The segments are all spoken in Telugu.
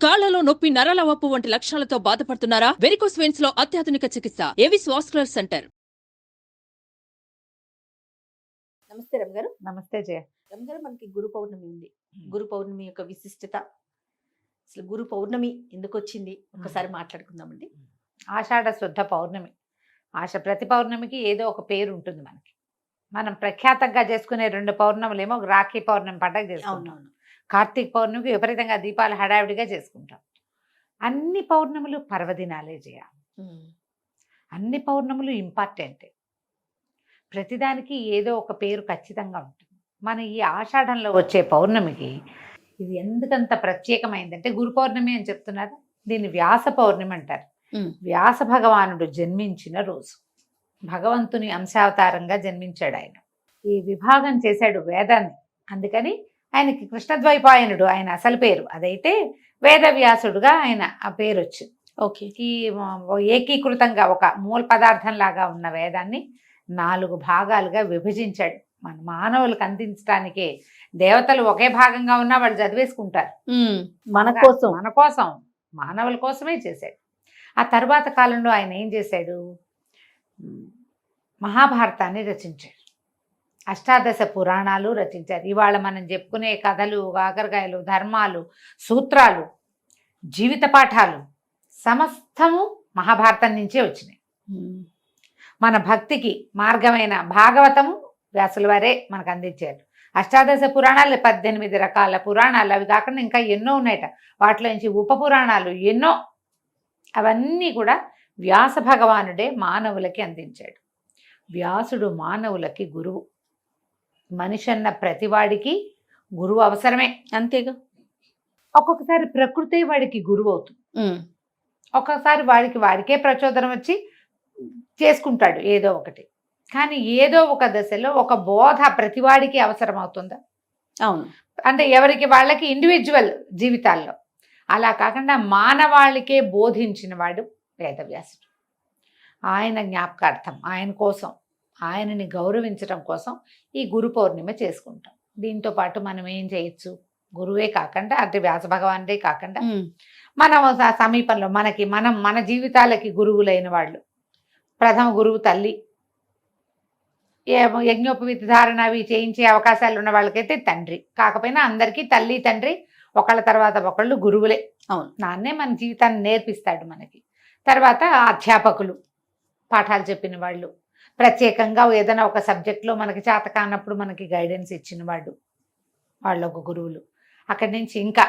కాళ్లలో నొప్పి, నరాల వాపు వంటి లక్షణాలతో బాధపడుతున్నారా? వెరికోస్ వెయిన్స్ లో అత్యాధునిక చికిత్స ఏవిస్ వాస్కులర్ సెంటర్. నమస్తే రమ్ గారు. నమస్తే జయ. రమ్ గారు, మనకి గురు పౌర్ణమి ఉంది. గురు పౌర్ణమి యొక్క విశిష్టత, అసలు గురు పౌర్ణమి ఎందుకు వచ్చింది ఒకసారి మాట్లాడుకుందామండి. ఆషాఢ శుద్ధ పౌర్ణమి. ప్రతి పౌర్ణమికి ఏదో ఒక పేరు ఉంటుంది మనకి. మనం ప్రఖ్యాతంగా చేసుకునే 2 పౌర్ణములేమో రాఖీ పౌర్ణమి పండుగ చేసుకుంటాం. అవునవును. కార్తీక పౌర్ణమికి విపరీతంగా దీపాలు హడావిడిగా చేసుకుంటాం. అన్ని పౌర్ణములు పర్వదినాలే జయ. అన్ని పౌర్ణములు ఇంపార్టెంటే. ప్రతిదానికి ఏదో ఒక పేరు ఖచ్చితంగా ఉంటుంది. మన ఈ ఆషాఢంలో వచ్చే పౌర్ణమికి ఇది ఎందుకంత ప్రత్యేకమైందంటే, గురు పౌర్ణమి అని చెప్తున్నారు, దీన్ని వ్యాస పౌర్ణమి అంటారు. వ్యాస భగవానుడు జన్మించిన రోజు, భగవంతుని అంశావతారంగా జన్మించాడు ఆయన. ఈ విభాగం చేశాడు వేదాన్ని. అందుకని ఆయనకి కృష్ణద్వైపాయనుడు ఆయన అసలు పేరు. అదైతే వేదవ్యాసుడుగా ఆయన ఆ పేరు వచ్చింది. ఓకే. ఈ ఏకీకృతంగా ఒక మూల పదార్థం లాగా ఉన్న వేదాన్ని 4 భాగాలుగా విభజించాడు. మన మానవులకు అందించడానికే. దేవతలు ఒకే భాగంగా ఉన్నా వాళ్ళు చదివేసుకుంటారు. మన కోసం మానవుల కోసమే చేశాడు. ఆ తర్వాత కాలంలో ఆయన ఏం చేశాడు? మహాభారతాన్ని రచించాడు. అష్టాదశ పురాణాలు రచించారు. ఇవాళ మనం చెప్పుకునే కథలు, కాకరకాయలు, ధర్మాలు, సూత్రాలు, జీవిత పాఠాలు సమస్తము మహాభారతం నుంచే వచ్చినాయి. మన భక్తికి మార్గమైన భాగవతము వ్యాసుల వారే మనకు అందించారు. అష్టాదశ పురాణాలు 18 రకాల పురాణాలు, అవి కాకుండా ఇంకా ఎన్నో ఉన్నాయట. వాటిలో నుంచి ఉప పురాణాలు ఎన్నో. అవన్నీ కూడా వ్యాస భగవానుడే మానవులకి అందించాడు. వ్యాసుడు మానవులకి గురువు. మనిషి అన్న ప్రతివాడికి గురువు అవసరమే. అంతేగా. ఒక్కొక్కసారి ప్రకృతి వాడికి గురువు అవుతుంది. ఒక్కొక్కసారి వాడికే ప్రచోదనం వచ్చి చేసుకుంటాడు ఏదో ఒకటి. కానీ ఏదో ఒక దశలో ఒక బోధ ప్రతివాడికి అవసరం అవుతుందా? అవును. అంటే ఎవరికి వాళ్ళకి ఇండివిజువల్ జీవితాల్లో. అలా కాకుండా మానవాళికే బోధించిన వాడు వేదవ్యాసుడు. ఆయన జ్ఞాపకార్థం, ఆయన కోసం, ఆయనని గౌరవించడం కోసం ఈ గురు పౌర్ణిమ చేసుకుంటాం. దీంతో పాటు మనం ఏం చేయొచ్చు? గురువే కాకుండా, అంటే వ్యాస భగవానుడే కాకుండా మన సమీపంలో మన జీవితాలకి గురువులైన వాళ్ళు, ప్రథమ గురువు తల్లి. యజ్ఞోపవీత ధారణ అవి చేయించే అవకాశాలు ఉన్న వాళ్ళకైతే తండ్రి. కాకపోయినా అందరికీ తల్లి తండ్రి ఒకళ్ళ తర్వాత ఒకళ్ళు గురువులే. అవును. నాన్నే మన జీవితాన్ని నేర్పిస్తాడు మనకి. తర్వాత అధ్యాపకులు, పాఠాలు చెప్పిన వాళ్ళు, ప్రత్యేకంగా ఏదైనా ఒక సబ్జెక్ట్లో మనకి చేత కానప్పుడు మనకి గైడెన్స్ ఇచ్చిన వాళ్ళు ఒక గురువులు. అక్కడి నుంచి ఇంకా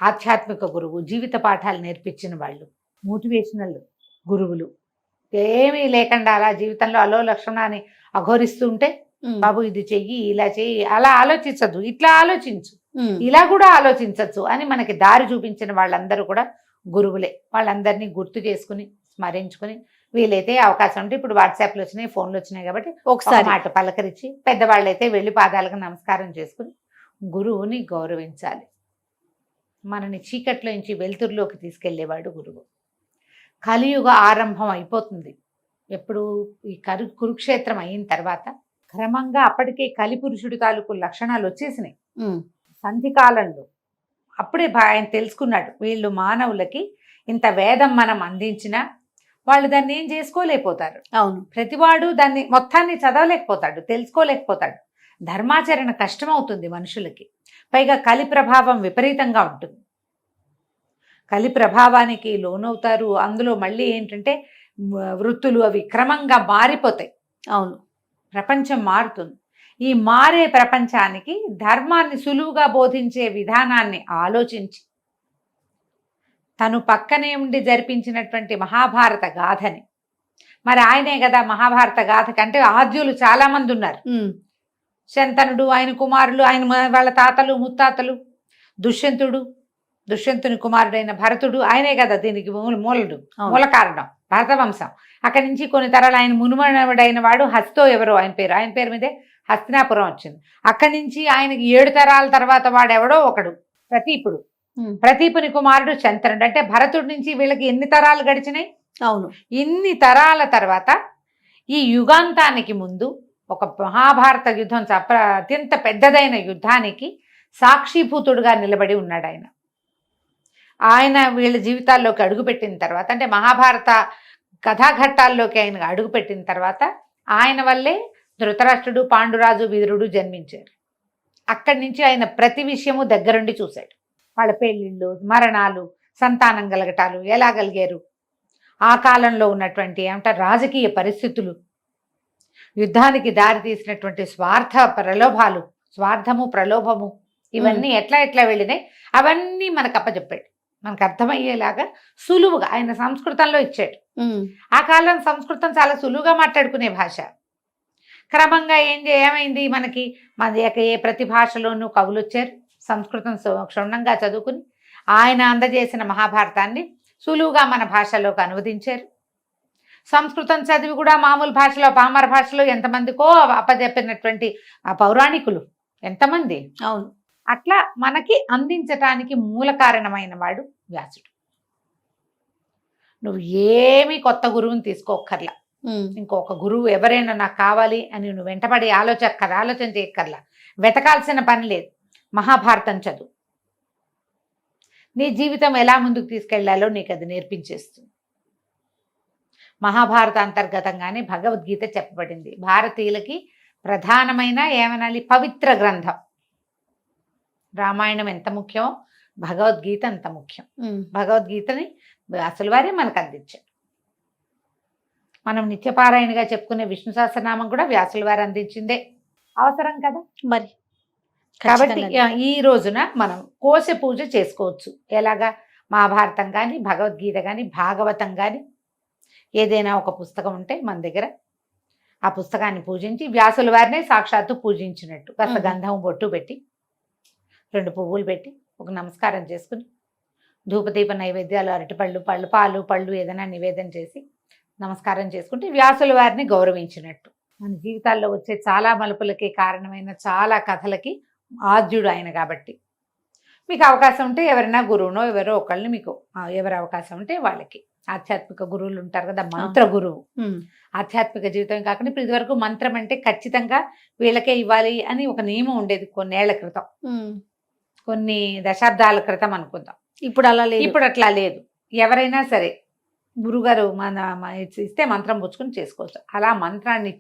ఆధ్యాత్మిక గురువు, జీవిత పాఠాలు నేర్పించిన వాళ్ళు, మోటివేషనల్ గురువులు. ఏమీ లేకుండా అలా జీవితంలో అలో లక్షణాన్ని అఘోరిస్తూ ఉంటే, బాబు ఇది చెయ్యి, ఇలా చెయ్యి, అలా ఆలోచించద్దు, ఇట్లా ఆలోచించు, ఇలా కూడా ఆలోచించచ్చు అని మనకి దారి చూపించిన వాళ్ళందరూ కూడా గురువులే. వాళ్ళందరినీ గుర్తు చేసుకుని స్మరించుకుని, వీలైతే అవకాశం ఉంటే, ఇప్పుడు వాట్సాప్లు వచ్చినాయి, ఫోన్లు వచ్చినాయి కాబట్టి ఒకసారి మాట పలకరించి, పెద్దవాళ్ళైతే వెళ్ళి పాదాలకు నమస్కారం చేసుకుని గురువుని గౌరవించాలి. మనని చీకట్లో నుంచి వెలుతురులోకి తీసుకెళ్లేవాడు గురువు. కలియుగ ఆరంభం అయిపోతుంది. ఎప్పుడు ఈ కురుక్షేత్రం అయిన తర్వాత క్రమంగా అప్పటికే కలిపురుషుడి తాలూకు లక్షణాలు వచ్చేసినాయి సంధి కాలంలో. అప్పుడే ఆయన తెలుసుకున్నాడు, వీళ్ళు మానవులకి ఇంత వేదం మనం అందించినా వాళ్ళు దాన్ని ఏం చేసుకోలేకపోతారు. అవును. ప్రతివాడు దాన్ని మొత్తాన్ని చదవలేకపోతాడు, తెలుసుకోలేకపోతాడు. ధర్మాచరణ కష్టమవుతుంది మనుషులకి. పైగా కలి ప్రభావం విపరీతంగా ఉంటుంది. కలి ప్రభావానికి లోనవుతారు. అందులో మళ్ళీ ఏంటంటే వృత్తులు అవి క్రమంగా మారిపోతాయి. అవును. ప్రపంచం మారుతుంది. ఈ మారే ప్రపంచానికి ధర్మాన్ని సులువుగా బోధించే విధానాన్ని ఆలోచించి తను పక్కనే ఉండి జరిపించినటువంటి మహాభారత గాథని, మరి ఆయనే కదా మహాభారత గాథ కంటే ఆద్యులు చాలా మంది ఉన్నారు. శంతనుడు, ఆయన కుమారులు, ఆయన వాళ్ళ తాతలు ముత్తాతలు, దుష్యంతుని కుమారుడైన భరతుడు, ఆయనే కదా దీనికి మూల కారణం, భరత వంశం. అక్కడి నుంచి కొన్ని తరాలు ఆయన మునుమనుడైన వాడు హస్తో, ఎవరో ఆయన పేరు మీదే హస్తినాపురం వచ్చింది. అక్కడి నుంచి ఆయనకి 7 తరాల తర్వాత వాడెవడో ఒకడు ప్రతీపుడు. ప్రతీపుని కుమారుడు శంతనుడు. అంటే భరతుడి నుంచి వీళ్ళకి ఎన్ని తరాలు గడిచినాయి? అవును. ఇన్ని తరాల తర్వాత ఈ యుగాంతానికి ముందు ఒక మహాభారత యుద్ధం, అత్యంత పెద్దదైన యుద్ధానికి సాక్షిభూతుడుగా నిలబడి ఉన్నాడు ఆయన. ఆయన వీళ్ళ జీవితాల్లోకి అడుగుపెట్టిన తర్వాత, అంటే మహాభారత కథాఘట్టాల్లోకి ఆయన అడుగుపెట్టిన తర్వాత ఆయన వల్లే ధృతరాష్ట్రుడు, పాండురాజు, వీరుడు జన్మించారు. అక్కడి నుంచి ఆయన ప్రతి విషయము దగ్గరుండి చూశాడు. వాళ్ళ పెళ్ళిళ్ళు, మరణాలు, సంతానం కలగటాలు ఎలా కలిగారు, ఆ కాలంలో ఉన్నటువంటి ఏమంటారు రాజకీయ పరిస్థితులు, యుద్ధానికి దారి తీసినటువంటి ప్రలోభాలు, స్వార్థము ప్రలోభము, ఇవన్నీ ఎట్లా వెళ్ళినాయి అవన్నీ మనకు అప్పచెప్పాడు. మనకు అర్థమయ్యేలాగా సులువుగా ఆయన సంస్కృతంలో ఇచ్చాడు. ఆ కాలం సంస్కృతం చాలా సులువుగా మాట్లాడుకునే భాష. క్రమంగా ఏమైంది మనకి, మన ఏ ప్రతి భాషలోనూ కవులు వచ్చారు, సంస్కృతం క్షుణ్ణంగా చదువుకుని ఆయన అందజేసిన మహాభారతాన్ని సులువుగా మన భాషలోకి అనువదించారు. సంస్కృతం చదివి కూడా మామూలు భాషలో, పామర భాషలో ఎంతమందికో అప్పచెప్పినటువంటి ఆ పౌరాణికులు ఎంతమంది. అవును, అట్లా మనకి అందించటానికి మూల కారణమైన వాడు వ్యాసుడు. నువ్వు ఏమీ కొత్త గురువుని తీసుకోక్కర్లా, ఇంకొక గురువు ఎవరైనా నాకు కావాలి అని నువ్వు వెంటపడి ఆలోచన చేయక్కర్లా, వెతకాల్సిన పని లేదు. మహాభారతం చదువు, నీ జీవితం ఎలా ముందుకు తీసుకెళ్లాలో నీకు అది నేర్పించేస్తుంది. మహాభారత అంతర్గతంగానే భగవద్గీత చెప్పబడింది. భారతీయులకి ప్రధానమైన ఏమనాలి పవిత్ర గ్రంథం. రామాయణం ఎంత ముఖ్యమో భగవద్గీత అంత ముఖ్యం. భగవద్గీతని అసలు వారే మనకు అందించారు. మనం నిత్యపారాయణగా చెప్పుకునే విష్ణు సహస్రనామం కూడా వ్యాసుల వారు అందించిందే. అవసరం కదా మరి. కాబట్టి ఈ రోజున మనం కోశ పూజ చేసుకోవచ్చు. ఎలాగా, మహాభారతం కానీ, భగవద్గీత కానీ, భాగవతం కానీ, ఏదైనా ఒక పుస్తకం ఉంటే మన దగ్గర ఆ పుస్తకాన్ని పూజించి వ్యాసుల వారినే సాక్షాత్తు పూజించినట్టు కాస్త గంధం బొట్టు పెట్టి 2 పువ్వులు పెట్టి ఒక నమస్కారం చేసుకుని ధూపదీప నైవేద్యాలు, అరటిపళ్ళు, పళ్ళు ఏదైనా నివేదన చేసి నమస్కారం చేసుకుంటే వ్యాసుల వారిని గౌరవించినట్టు. మన జీవితాల్లో వచ్చే చాలా మలుపులకి కారణమైన చాలా కథలకి ఆద్యుడు ఆయన. కాబట్టి మీకు అవకాశం ఉంటే ఎవరైనా గురువునో ఎవరో ఒకళ్ళని, మీకు ఎవరి అవకాశం ఉంటే వాళ్ళకి, ఆధ్యాత్మిక గురువులు ఉంటారు కదా, మంత్ర గురువు, ఆధ్యాత్మిక జీవితం కాకుండా ఇప్పుడు ఇదివరకు మంత్రం అంటే ఖచ్చితంగా వీళ్ళకే ఇవ్వాలి అని ఒక నియమం ఉండేది కొన్నేళ్ల క్రితం, కొన్ని దశాబ్దాల క్రితం అనుకుందాం. ఇప్పుడు అలా లేదు. ఇప్పుడు అట్లా లేదు. ఎవరైనా సరే గురుగారు ఇస్తే మంత్రం పుచ్చుకుని చేసుకోవచ్చు. అలా మంత్రాన్ని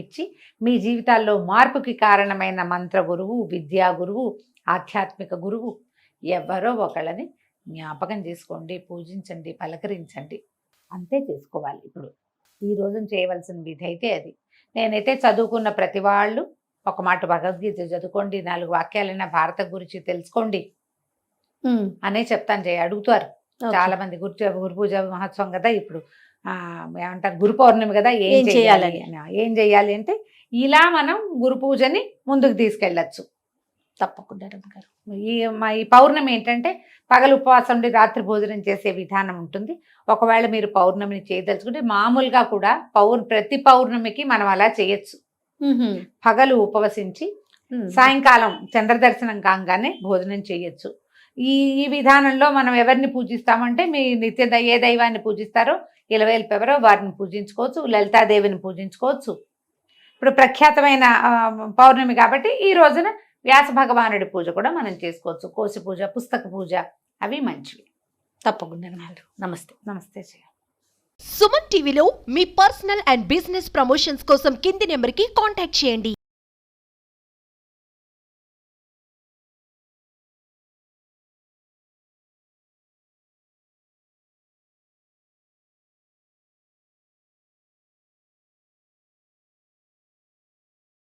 ఇచ్చి మీ జీవితాల్లో మార్పుకి కారణమైన మంత్ర గురువు, విద్యా గురువు, ఆధ్యాత్మిక గురువు ఎవరో ఒకళ్ళని జ్ఞాపకం చేసుకోండి, పూజించండి, పలకరించండి. అంతే చేసుకోవాలి. ఇప్పుడు ఈ రోజున చేయవలసిన విధి అయితే అది. నేనైతే చదువుకున్న ప్రతి వాళ్ళు ఒక మాట భగవద్గీత చదువుకోండి, 4 వాక్యాలైనా భారత గురించి తెలుసుకోండి అనే చెప్తాను. అడుగుతారు చాలా మంది, గురు పూజ మహోత్సవం కదా ఇప్పుడు, ఏమంటారు గురు పౌర్ణమి కదా, ఏం చేయాలి అంటే ఇలా మనం గురు పూజని ముందుకు తీసుకెళ్ళచ్చు. తప్పకుండా ఈ పౌర్ణమి ఏంటంటే పగలు ఉపవాసం ఉండి రాత్రి భోజనం చేసే విధానం ఉంటుంది. ఒకవేళ మీరు పౌర్ణమిని చేయదలుచుకుంటే మామూలుగా కూడా ప్రతి పౌర్ణమికి మనం అలా చేయొచ్చు. పగలు ఉపవసించి సాయంకాలం చంద్రదర్శనం కాగానే భోజనం చేయొచ్చు. ఈ విధానంలో మనం ఎవరిని పూజిస్తామంటే మీ ఏ దైవాన్ని పూజిస్తారో, ఇలవేల్పు ఎవరో వారిని పూజించుకోవచ్చు, లలితాదేవిని పూజించుకోవచ్చు. ఇప్పుడు ప్రఖ్యాతమైన పౌర్ణమి కాబట్టి ఈ రోజున వ్యాస భగవానుడి పూజ కూడా మనం చేసుకోవచ్చు. కోసి పూజ, పుస్తక పూజ అవి మంచివి. తప్పకుండా. నమస్తే. నమస్తే. సుమన్ టీవీలో మీ పర్సనల్ అండ్ బిజినెస్ ప్రమోషన్స్ కోసం కింది నెంబర్కి కాంటాక్ట్ చేయండి.